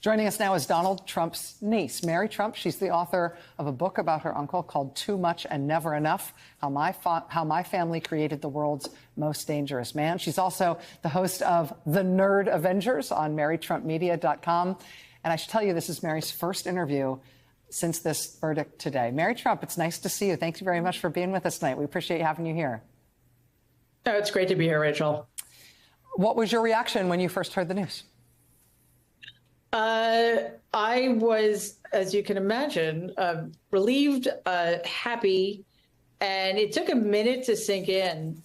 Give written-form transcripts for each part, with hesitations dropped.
Joining us now is Donald Trump's niece, Mary Trump. She's the author of a book about her uncle called Too Much and Never Enough, How My Family Created the World's Most Dangerous Man. She's also the host of The Nerd Avengers on MaryTrumpMedia.com. And I should tell you, this is Mary's first interview since this verdict today. Mary Trump, it's nice to see you. Thank you very much for being with us tonight. We appreciate having you here. Oh, it's great to be here, Rachel. What was your reaction when you first heard the news? I was, as you can imagine, relieved, happy, and it took a minute to sink in.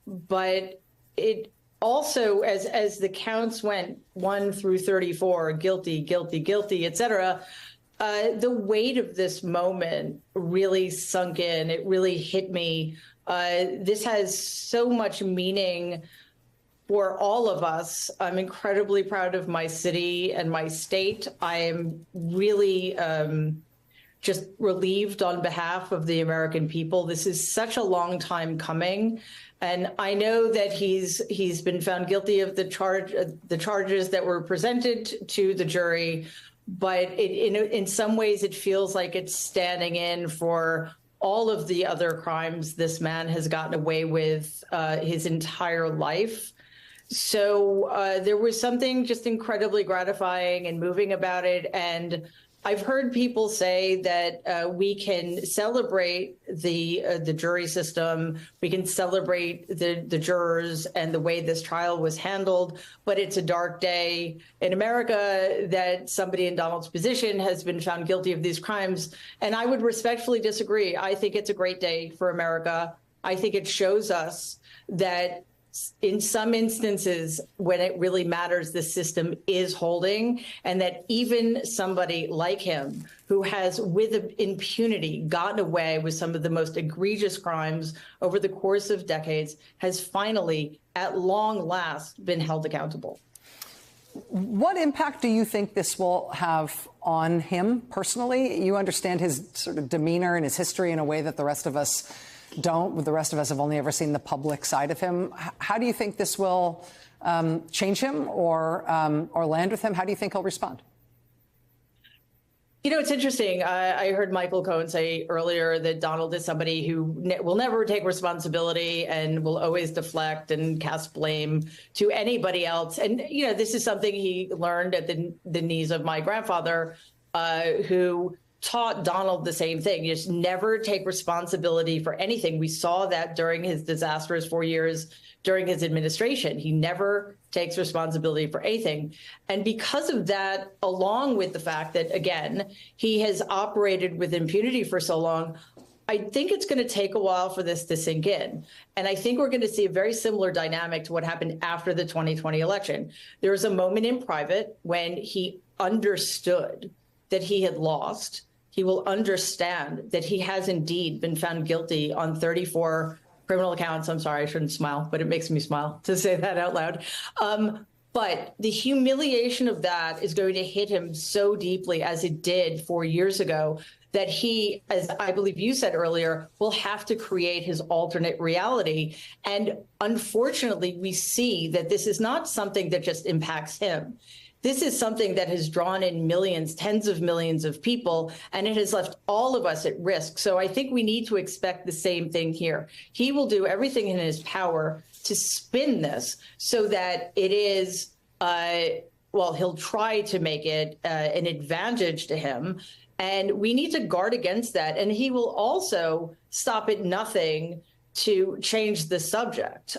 But it also, as the counts went 1 through 34, guilty, guilty, guilty, et cetera, the weight of this moment really sunk in. It really hit me. This has so much meaning for all of us. I'm incredibly proud of my city and my state. I am really just relieved on behalf of the American people. This is such a long time coming. And I know that he's been found guilty of the charges that were presented to the jury, but in some ways it feels like it's standing in for all of the other crimes this man has gotten away with his entire life. So there was something just incredibly gratifying and moving about it. And I've heard people say that we can celebrate the jury system, we can celebrate the jurors and the way this trial was handled, but it's a dark day in America that somebody in Donald's position has been found guilty of these crimes. And I would respectfully disagree. I think it's a great day for America. I think it shows us that in some instances, when it really matters, the system is holding, and that even somebody like him, who has with impunity gotten away with some of the most egregious crimes over the course of decades, has finally, at long last, been held accountable. What impact do you think this will have on him personally? You understand his sort of demeanor and his history in a way that the rest of us don't. The rest of us have only ever seen the public side of him. How do you think this will change him or land with him? How do you think he'll respond? You know, it's interesting. I heard Michael Cohen say earlier that Donald is somebody who will never take responsibility and will always deflect and cast blame to anybody else. And, you know, this is something he learned at the knees of my grandfather, who taught Donald the same thing. You just never take responsibility for anything. We saw that during his disastrous 4 years during his administration. He never takes responsibility for anything. And because of that, along with the fact that, again, he has operated with impunity for so long, I think it's going to take a while for this to sink in. And I think we're going to see a very similar dynamic to what happened after the 2020 election. There was a moment in private when he understood that he had lost. He will understand that he has indeed been found guilty on 34 criminal counts. I'm sorry, I shouldn't smile, but it makes me smile to say that out loud. But the humiliation of that is going to hit him so deeply, as it did 4 years ago, that he, as I believe you said earlier, will have to create his alternate reality. And unfortunately, we see that this is not something that just impacts him. This is something that has drawn in millions, tens of millions of people, and it has left all of us at risk. So I think we need to expect the same thing here. He will do everything in his power to spin this so that it is, well, he'll try to make it an advantage to him. And we need to guard against that. And he will also stop at nothing to change the subject.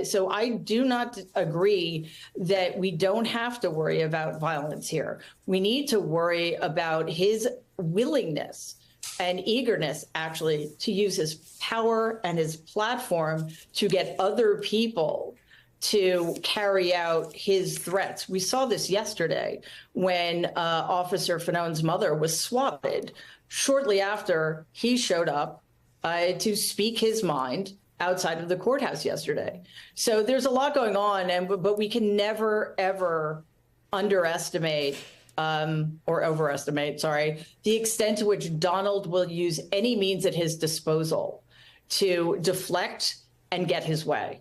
So I do not agree that we don't have to worry about violence here. We need to worry about his willingness and eagerness, actually, to use his power and his platform to get other people to carry out his threats. We saw this yesterday when Officer Fanone's mother was swatted shortly after he showed up to speak his mind outside of the courthouse yesterday. So there's a lot going on, but we can never, ever underestimate or overestimate, the extent to which Donald will use any means at his disposal to deflect and get his way.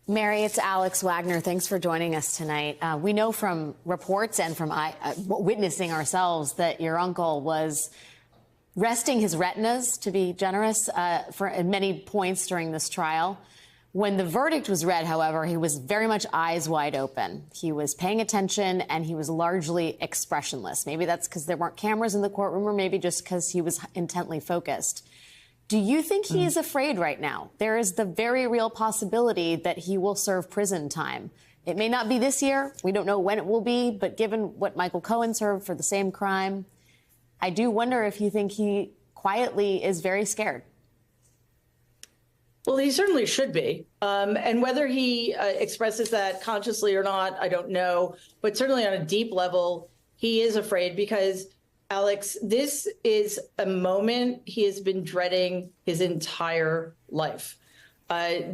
Mary, it's Alex Wagner. Thanks for joining us tonight. We know from reports and from witnessing ourselves that your uncle was resting his retinas, to be generous, at many points during this trial. When the verdict was read, however, he was very much eyes wide open. He was paying attention and he was largely expressionless. Maybe that's because there weren't cameras in the courtroom, or maybe just because he was intently focused. Do you think he is afraid right now? There is the very real possibility that he will serve prison time. It may not be this year. We don't know when it will be. But given what Michael Cohen served for the same crime, I do wonder if you think he quietly is very scared. Well, he certainly should be. And whether he expresses that consciously or not, I don't know. But certainly on a deep level, he is afraid because, Alex, this is a moment he has been dreading his entire life.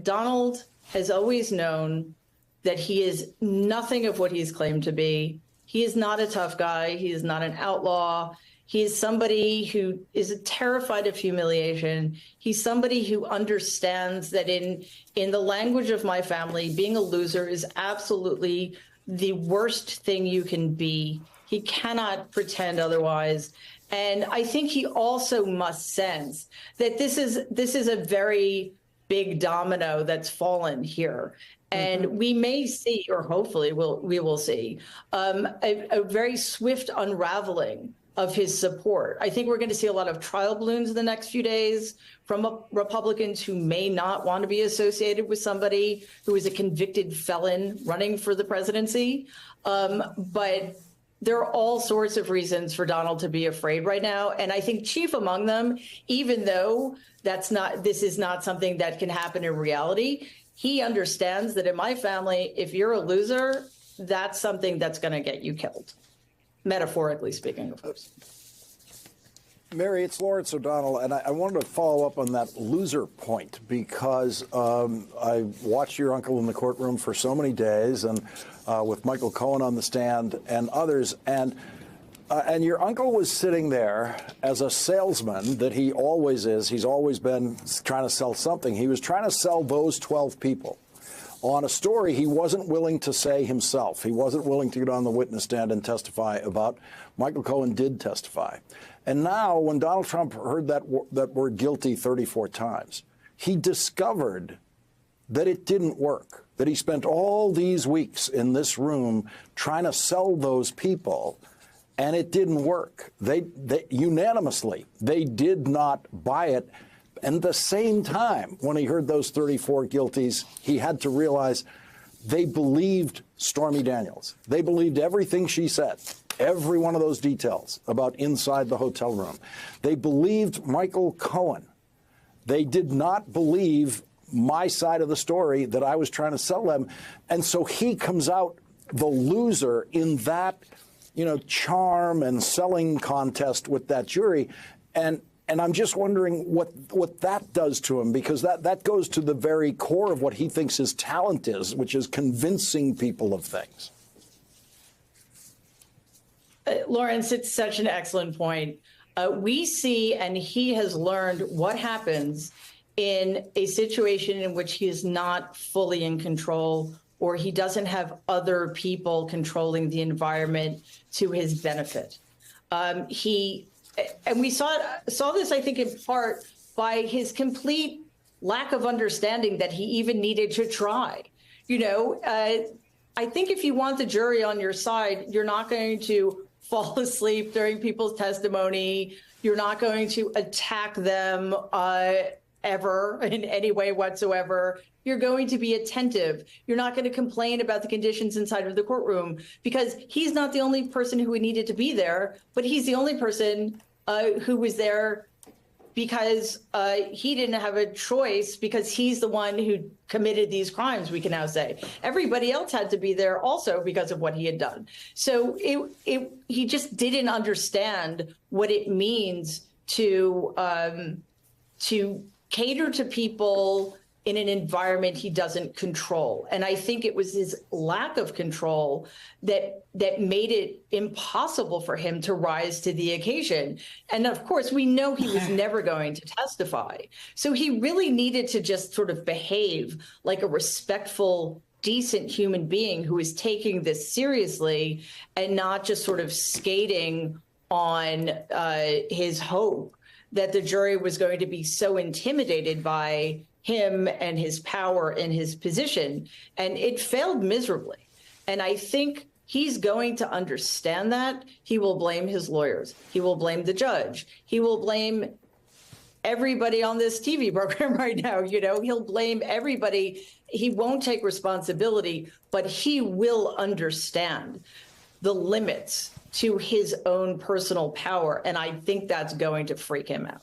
Donald has always known that he is nothing of what he's claimed to be. He is not a tough guy. He is not an outlaw. He is somebody who is terrified of humiliation. He's somebody who understands that in the language of my family, being a loser is absolutely the worst thing you can be. He cannot pretend otherwise. And I think he also must sense that this is a very big domino that's fallen here. And we may see, or hopefully we will see, a very swift unraveling of his support. I think we're going to see a lot of trial balloons in the next few days from Republicans who may not want to be associated with somebody who is a convicted felon running for the presidency. But there are all sorts of reasons for Donald to be afraid right now. And I think chief among them, even though this is not something that can happen in reality, he understands that in my family, if you're a loser, that's something that's going to get you killed. Metaphorically speaking, of course. Mary, it's Lawrence O'Donnell, and I wanted to follow up on that loser point because I watched your uncle in the courtroom for so many days, and with Michael Cohen on the stand and others, and your uncle was sitting there as a salesman that he always is. He's always been trying to sell something. He was trying to sell those 12 people on a story he wasn't willing to say himself. He wasn't willing to get on the witness stand and testify about. Michael Cohen did testify. And now, when Donald Trump heard that word guilty 34 times, he discovered that it didn't work, that he spent all these weeks in this room trying to sell those people, and it didn't work. They unanimously, they did not buy it. And at the same time, when he heard those 34 guilties, he had to realize they believed Stormy Daniels. They believed everything she said, every one of those details about inside the hotel room. They believed Michael Cohen. They did not believe my side of the story that I was trying to sell them. And so he comes out the loser in that, charm and selling contest with that jury. And I'm just wondering what that does to him, because that goes to the very core of what he thinks his talent is, which is convincing people of things. Lawrence, it's such an excellent point. We see, and he has learned what happens in a situation in which he is not fully in control, or he doesn't have other people controlling the environment to his benefit. And we saw this, I think, in part by his complete lack of understanding that he even needed to try. I think if you want the jury on your side, you're not going to fall asleep during people's testimony. You're not going to attack them ever in any way whatsoever. You're going to be attentive. You're not going to complain about the conditions inside of the courtroom, because he's not the only person who needed to be there, but he's the only person who was there because he didn't have a choice, because he's the one who committed these crimes, we can now say. Everybody else had to be there also because of what he had done. So he just didn't understand what it means to cater to people in an environment he doesn't control. And I think it was his lack of control that made it impossible for him to rise to the occasion. And of course, we know he was never going to testify. So he really needed to just sort of behave like a respectful, decent human being who is taking this seriously and not just sort of skating on his hope that the jury was going to be so intimidated by him and his power and his position. And it failed miserably. And I think he's going to understand that. He will blame his lawyers. He will blame the judge. He will blame everybody on this TV program right now. You know, he'll blame everybody. He won't take responsibility, but he will understand the limits to his own personal power. And I think that's going to freak him out.